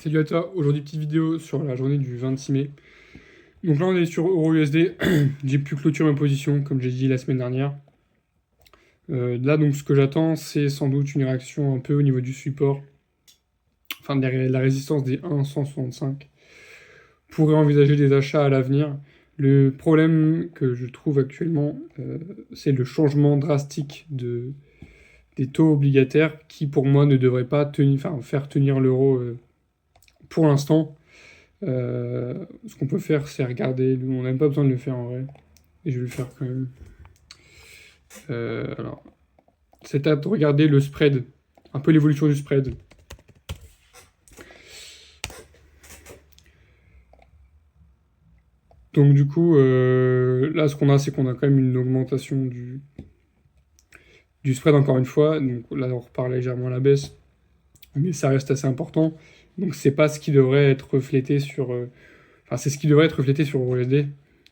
Salut à toi, aujourd'hui petite vidéo sur la journée du 26 mai. Donc là on est sur EURUSD, j'ai pu clôturer ma position comme j'ai dit la semaine dernière. Là donc ce que j'attends c'est sans doute une réaction un peu au niveau du support, enfin de la résistance des 1,165. Pourrait envisager des achats à l'avenir. Le problème que je trouve actuellement c'est le changement drastique des taux obligataires qui pour moi ne devrait pas faire tenir l'euro pour l'instant. Ce qu'on peut faire, c'est regarder. On n'a même pas besoin de le faire en vrai. Et je vais le faire quand même. Alors, c'est à de regarder le spread. Un peu l'évolution du spread. Donc du coup, là, ce qu'on a, c'est qu'on a quand même une augmentation du spread encore une fois. Donc là, on repart légèrement à la baisse. Mais ça reste assez important. Donc c'est pas ce qui devrait être reflété sur... Enfin, c'est ce qui devrait être reflété sur USD.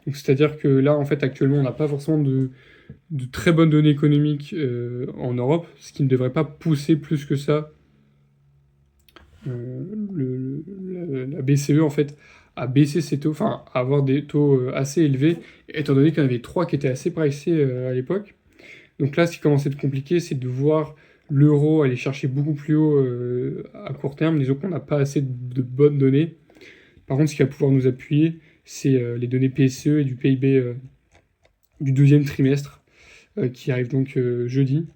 Donc c'est-à-dire que là, en fait, actuellement, on n'a pas forcément de très bonnes données économiques en Europe, ce qui ne devrait pas pousser plus que ça la BCE en fait à baisser ses taux, enfin à avoir des taux assez élevés, étant donné qu'il y en avait trois qui étaient assez pricés à l'époque. Donc là, ce qui commence à être compliqué, c'est de voir l'euro aller chercher beaucoup plus haut à court terme. Disons qu'on n'a pas assez de bonnes données. Par contre, ce qui va pouvoir nous appuyer, c'est les données PSE et du PIB du deuxième trimestre qui arrive donc jeudi.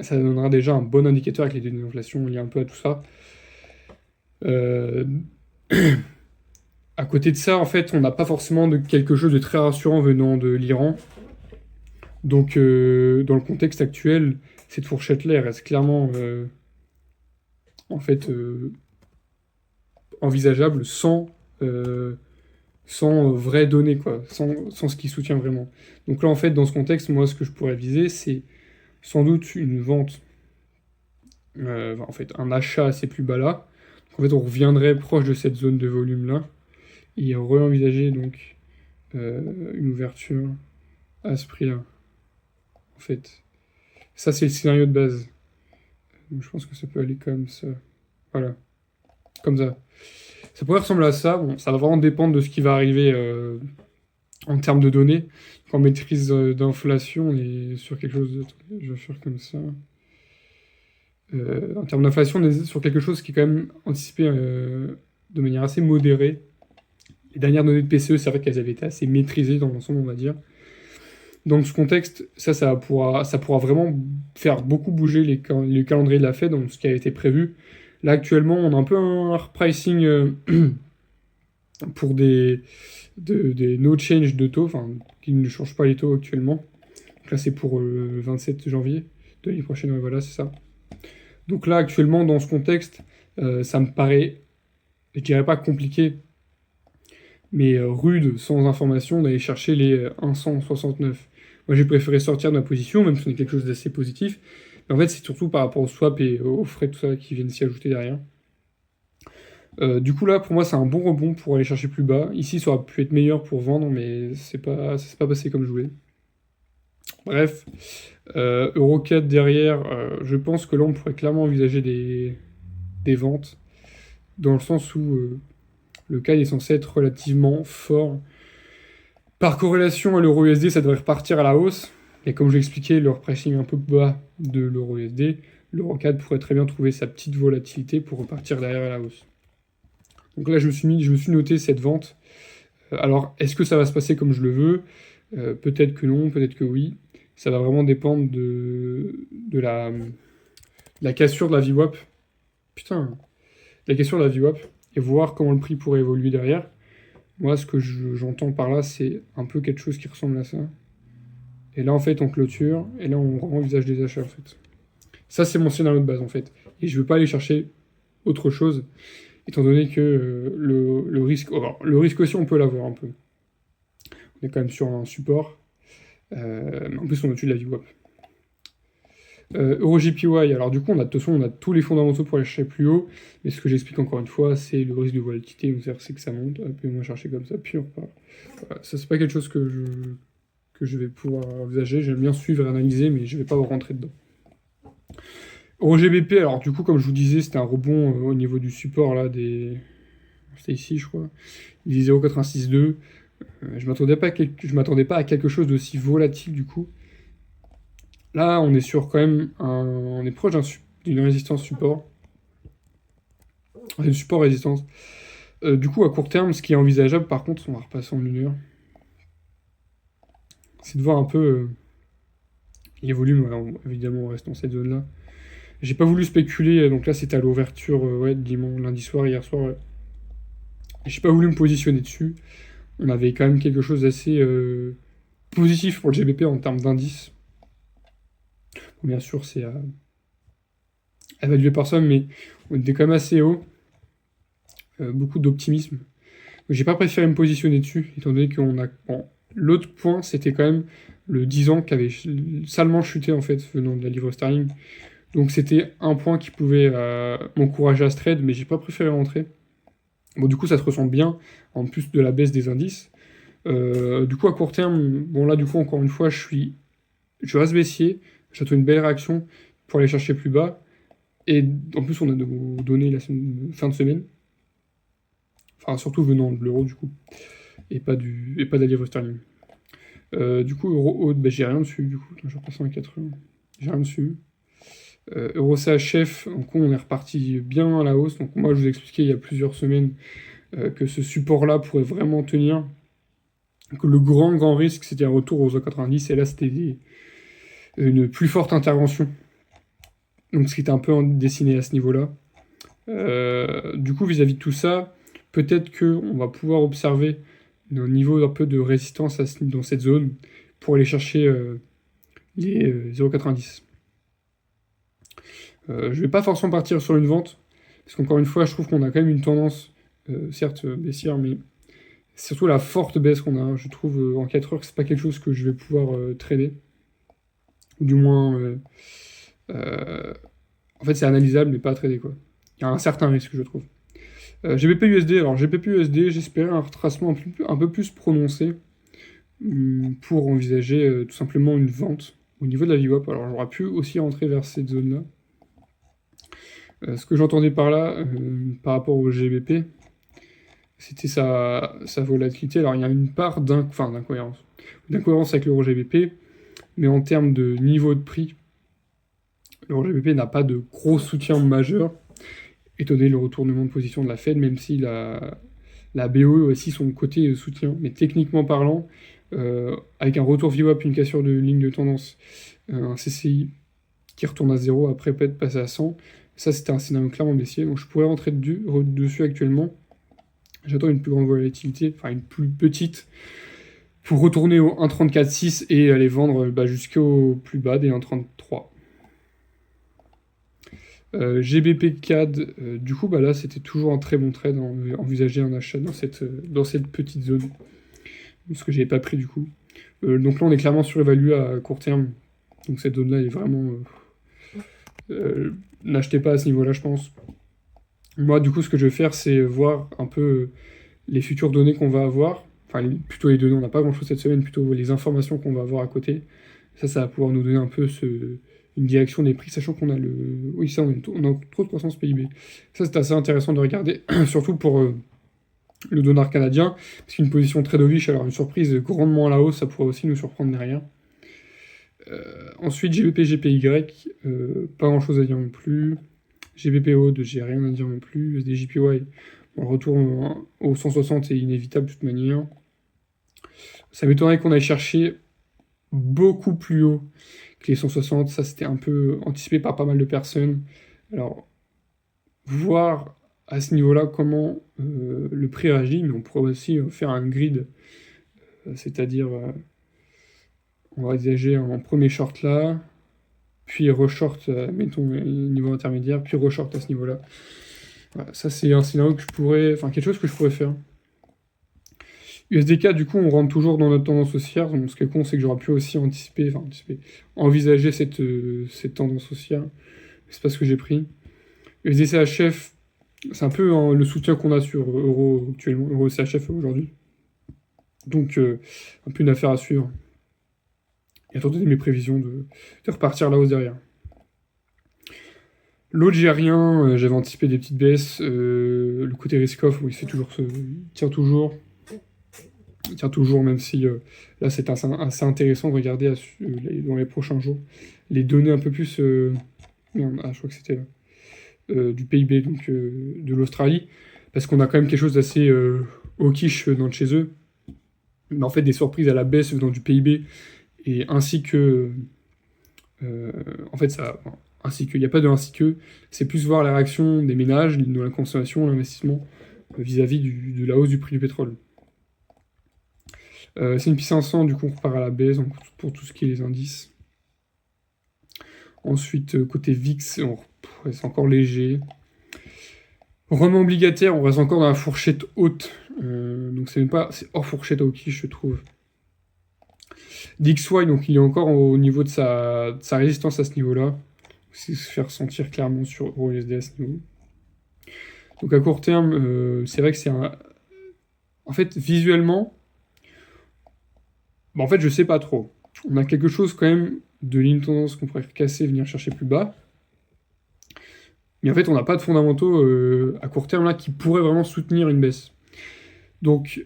Ça donnera déjà un bon indicateur avec les données d'inflation liées un peu à tout ça. À côté de ça, en fait, on n'a pas forcément de quelque chose de très rassurant venant de l'Iran. Donc, dans le contexte actuel, cette fourchette-là, elle reste clairement, en fait, envisageable sans vraies données, quoi, sans ce qui soutient vraiment. Donc là, en fait, dans ce contexte, moi, ce que je pourrais viser, c'est sans doute une vente, en fait, un achat assez plus bas là. Donc, en fait, on reviendrait proche de cette zone de volume-là, et re-envisager donc une ouverture à ce prix-là. En fait, ça, c'est le scénario de base. Donc, je pense que ça peut aller comme ça. Voilà, comme ça. Ça pourrait ressembler à ça. Bon, ça va vraiment dépendre de ce qui va arriver en termes de données. En maîtrise d'inflation, on est sur quelque chose de... Je vais faire comme ça. En termes d'inflation, on est sur quelque chose qui est quand même anticipé de manière assez modérée. Les dernières données de PCE, c'est vrai qu'elles avaient été assez maîtrisées dans l'ensemble, on va dire. Dans ce contexte, ça pourra vraiment faire beaucoup bouger les calendriers de la Fed, donc ce qui a été prévu. Là, actuellement, on a un peu un repricing pour des no change de taux, enfin, qui ne changent pas les taux actuellement. Donc là, c'est pour le 27 janvier de l'année prochaine, ouais, voilà, c'est ça. Donc là, actuellement, dans ce contexte, ça me paraît, je dirais pas compliqué, mais rude, sans information, d'aller chercher les 169. Moi, j'ai préféré sortir de ma position, même si on est quelque chose d'assez positif. Mais en fait, c'est surtout par rapport au swap et aux frais, tout ça, qui viennent s'y ajouter derrière. Du coup, là, pour moi, c'est un bon rebond pour aller chercher plus bas. Ici, ça aurait pu être meilleur pour vendre, mais ça s'est pas passé comme je voulais. Bref, Euro 4 derrière, je pense que là, on pourrait clairement envisager des ventes, dans le sens où le CAD est censé être relativement fort. Par corrélation à l'euro USD, ça devrait repartir à la hausse. Et comme je l'expliquais, le repricing un peu bas de l'euro USD, l'euro CAD pourrait très bien trouver sa petite volatilité pour repartir derrière à la hausse. Donc là, je me suis noté cette vente. Alors, est-ce que ça va se passer comme je le veux? Peut-être que non, peut-être que oui. Ça va vraiment dépendre de la cassure de la VWAP. Putain, la cassure de la VWAP. Et voir comment le prix pourrait évoluer derrière. Moi, ce que j'entends par là, c'est un peu quelque chose qui ressemble à ça. Et là, en fait, on clôture. Et là, on envisage des achats, en fait. Ça, c'est mon scénario de base, en fait. Et je veux pas aller chercher autre chose, étant donné que le risque... Alors, le risque aussi, on peut l'avoir un peu. On est quand même sur un support. En plus, on est au-dessus de la VWAP. EuroJPY, alors du coup, de toute façon, on a tous les fondamentaux pour aller chercher plus haut, mais ce que j'explique encore une fois, c'est le risque de volatilité, c'est-à-dire c'est que ça monte, puis on va chercher comme ça, puis on repart. Voilà, ça, c'est pas quelque chose que je vais pouvoir envisager, j'aime bien suivre et analyser, mais je vais pas rentrer dedans. EuroGBP, alors du coup, comme je vous disais, c'était un rebond au niveau du support, là, c'était ici, je crois. Il disait 0,86,2. Je m'attendais pas à quelque chose d'aussi volatile, du coup. Là, on est sur quand même on est proche d'une résistance support. Support-résistance. Du coup, à court terme, ce qui est envisageable, par contre, on va repasser en 1 heure, c'est de voir un peu les volumes. Évidemment, on reste dans cette zone-là. J'ai pas voulu spéculer, donc là, c'était à l'ouverture, dimanche, lundi soir, hier soir. Ouais. J'ai pas voulu me positionner dessus. On avait quand même quelque chose d'assez positif pour le GBP en termes d'indice. Bon, bien sûr, c'est à évaluer par ça, mais on était quand même assez haut. Beaucoup d'optimisme. J'ai pas préféré me positionner dessus, étant donné qu'on a. Bon, l'autre point, c'était quand même le 10 ans qui avait salement chuté en fait venant de la livre sterling. Donc c'était un point qui pouvait m'encourager à ce trade, mais j'ai pas préféré rentrer. Bon, du coup, ça se ressent bien, en plus de la baisse des indices. Du coup, à court terme, bon là, du coup, encore une fois, je reste baissier, j'attends une belle réaction pour aller chercher plus bas. Et en plus, on a nos données la fin de semaine. Enfin, surtout venant de l'euro, du coup. Et pas de la livre sterling. Du coup, euro bah, j'ai rien dessus, du coup. Attends, je repasse en 80. J'ai rien dessus. Euro CHF, donc on est reparti bien à la hausse. Donc moi, je vous ai expliqué il y a plusieurs semaines que ce support-là pourrait vraiment tenir. Que le grand risque, c'était un retour aux 90. Et là, c'était une plus forte intervention. Donc ce qui était un peu dessiné à ce niveau-là. Du coup, vis-à-vis de tout ça, peut-être qu'on va pouvoir observer nos niveaux un peu de résistance dans cette zone pour aller chercher les 0,90. Je vais pas forcément partir sur une vente, parce qu'encore une fois, je trouve qu'on a quand même une tendance, certes baissière, mais surtout la forte baisse qu'on a. Je trouve en 4 heures que c'est pas quelque chose que je vais pouvoir trader. Ou du moins, en fait, c'est analysable, mais pas à trader, quoi. Il y a un certain risque, je trouve. GBP-USD, alors GBP-USD, j'espérais un retracement un peu plus prononcé pour envisager tout simplement une vente au niveau de la VWAP. Alors j'aurais pu aussi rentrer vers cette zone-là. Ce que j'entendais par là, par rapport au GBP, c'était sa volatilité. Alors il y a une part d'incohérence. D'incohérence avec l'euro GBP, mais en termes de niveau de prix, l'euro GBP n'a pas de gros soutien majeur, étant donné le retournement de position de la Fed, même si la BOE aussi son côté soutien. Mais techniquement parlant, avec un retour VWAP, une cassure de ligne de tendance, un CCI qui retourne à 0 après peut-être passer à 100, ça c'était un scénario clairement baissier, donc je pourrais rentrer dessus actuellement. J'attends une plus grande volatilité, enfin une plus petite, pour retourner au 1,34,6 et aller vendre jusqu'au plus bas des 1,33. GBP CAD, du coup là c'était toujours un très bon trade, envisager un achat dans cette petite zone, ce que j'avais pas pris du coup. Donc là on est clairement surévalué à court terme, donc cette zone là est vraiment... n'achetez pas à ce niveau là je pense. Moi du coup ce que je vais faire c'est voir un peu les futures données qu'on va avoir, enfin plutôt les données, on n'a pas grand chose cette semaine, plutôt les informations qu'on va avoir à côté. Ça va pouvoir nous donner un peu une direction des prix, sachant qu'on a oui, ça, on a trop de croissance PIB. Ça, c'est assez intéressant de regarder, surtout pour le dollar canadien, parce qu'une position très dovish, alors une surprise grandement à la hausse, ça pourrait aussi nous surprendre derrière. Ensuite, GBP, GPY, pas grand-chose à dire non plus. GBPO, j'ai rien à dire non plus. USD, bon, le retour au 160 est inévitable de toute manière. Ça m'étonnerait qu'on aille chercher beaucoup plus haut que les 160, ça c'était un peu anticipé par pas mal de personnes. Alors, voir à ce niveau-là comment le prix réagit, mais on pourrait aussi faire un grid, c'est-à-dire on va envisager en premier short là, puis reshort, mettons, niveau intermédiaire, puis reshort à ce niveau-là. Voilà, ça c'est un scénario que je pourrais, enfin quelque chose que je pourrais faire. USDK, du coup, on rentre toujours dans notre tendance haussière. Donc, ce qui est con, c'est que j'aurais pu aussi envisager cette tendance haussière. C'est pas ce que j'ai pris. USDCHF, c'est un peu le soutien qu'on a sur euro actuellement, euro CHF aujourd'hui. Donc, un peu une affaire à suivre. Et attendez mes prévisions de repartir à la hausse derrière. L'autre, j'ai rien, j'avais anticipé des petites baisses. Le côté risk-off, il tient toujours, même si là c'est assez intéressant de regarder dans les prochains jours les données un peu plus. Merde, je crois que c'était là. Du PIB, donc de l'Australie, parce qu'on a quand même quelque chose d'assez hawkish dans chez eux. Mais en fait, des surprises à la baisse venant du PIB, et ainsi que. En fait, ça. Ainsi que, il n'y a pas de ainsi que, c'est plus voir la réaction des ménages, de la consommation, l'investissement, vis-à-vis de la hausse du prix du pétrole. S&P 500, du coup, on repart à la baisse donc, pour tout ce qui est les indices. Ensuite, côté VIX, c'est encore léger. Rendement obligataire, on reste encore dans la fourchette haute. Donc c'est hors fourchette hawkish, je trouve. DXY, donc il est encore au niveau de sa résistance à ce niveau-là. C'est se faire sentir clairement sur EURUSD à ce niveau. Donc à court terme, c'est vrai que c'est un... En fait, visuellement, en fait, je sais pas trop. On a quelque chose quand même de ligne tendance qu'on pourrait casser, venir chercher plus bas. Mais en fait, on n'a pas de fondamentaux à court terme là qui pourraient vraiment soutenir une baisse. Donc,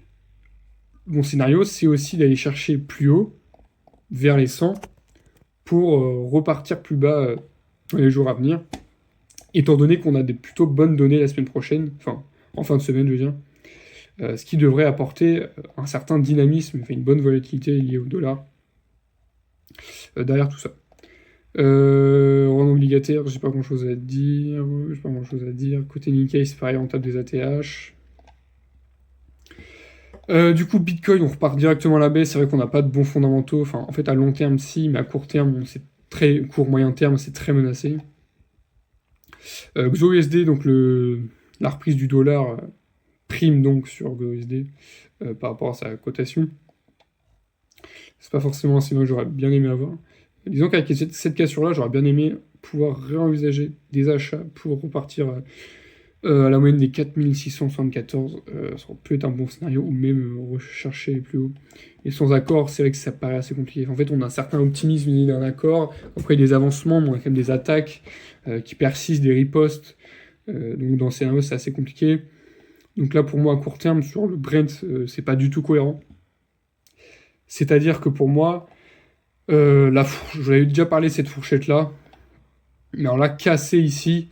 mon scénario, c'est aussi d'aller chercher plus haut, vers les 100, pour repartir plus bas dans les jours à venir. Étant donné qu'on a des plutôt bonnes données la semaine prochaine, enfin, en fin de semaine, je veux dire, ce qui devrait apporter un certain dynamisme, une bonne volatilité liée au dollar derrière tout ça. Rendement obligataire, j'ai pas grand chose à dire. Côté Nikkei, c'est pareil, on tape des ATH. Du coup, Bitcoin, on repart directement à la baisse. C'est vrai qu'on n'a pas de bons fondamentaux. Enfin, en fait, à long terme, si, mais à court terme, c'est très court, moyen terme, c'est très menacé. XOUSD, donc la reprise du dollar prime donc sur XOUSD par rapport à sa cotation. C'est pas forcément un signal que j'aurais bien aimé avoir. Disons qu'avec cette cassure-là, j'aurais bien aimé pouvoir réenvisager des achats pour repartir à la moyenne des 4674. Ça peut être un bon scénario, ou même rechercher plus haut. Et sans accord, c'est vrai que ça paraît assez compliqué. En fait, on a un certain optimisme vis-à-vis d'un accord. Après, il y a des avancements, mais on a quand même des attaques qui persistent, des ripostes. Donc dans ce scénario, c'est assez compliqué. Donc là, pour moi, à court terme, sur le Brent, c'est pas du tout cohérent. C'est-à-dire que pour moi, je vous avais déjà parlé de cette fourchette-là, mais on l'a cassé ici.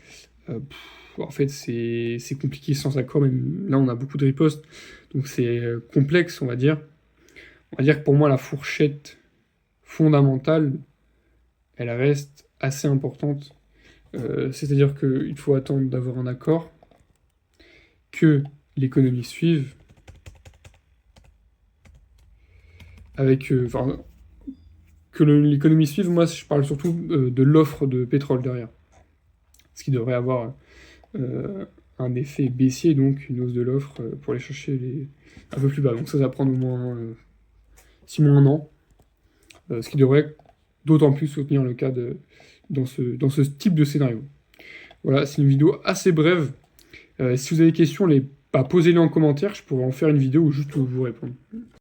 En fait, c'est compliqué sans accord. Même là, on a beaucoup de ripostes, donc c'est complexe, on va dire. On va dire que pour moi, la fourchette fondamentale, elle reste assez importante. C'est-à-dire qu'il faut attendre d'avoir un accord, que l'économie suive, avec... que l'économie suive, moi, je parle surtout de l'offre de pétrole derrière. Ce qui devrait avoir un effet baissier, donc une hausse de l'offre pour aller chercher un peu plus bas. Donc ça va prendre au moins 6 mois, 1 an. Ce qui devrait d'autant plus soutenir le cas dans ce type de scénario. Voilà, c'est une vidéo assez brève. Si vous avez des questions, posez-les en commentaire, je pourrais en faire une vidéo ou juste vous répondre.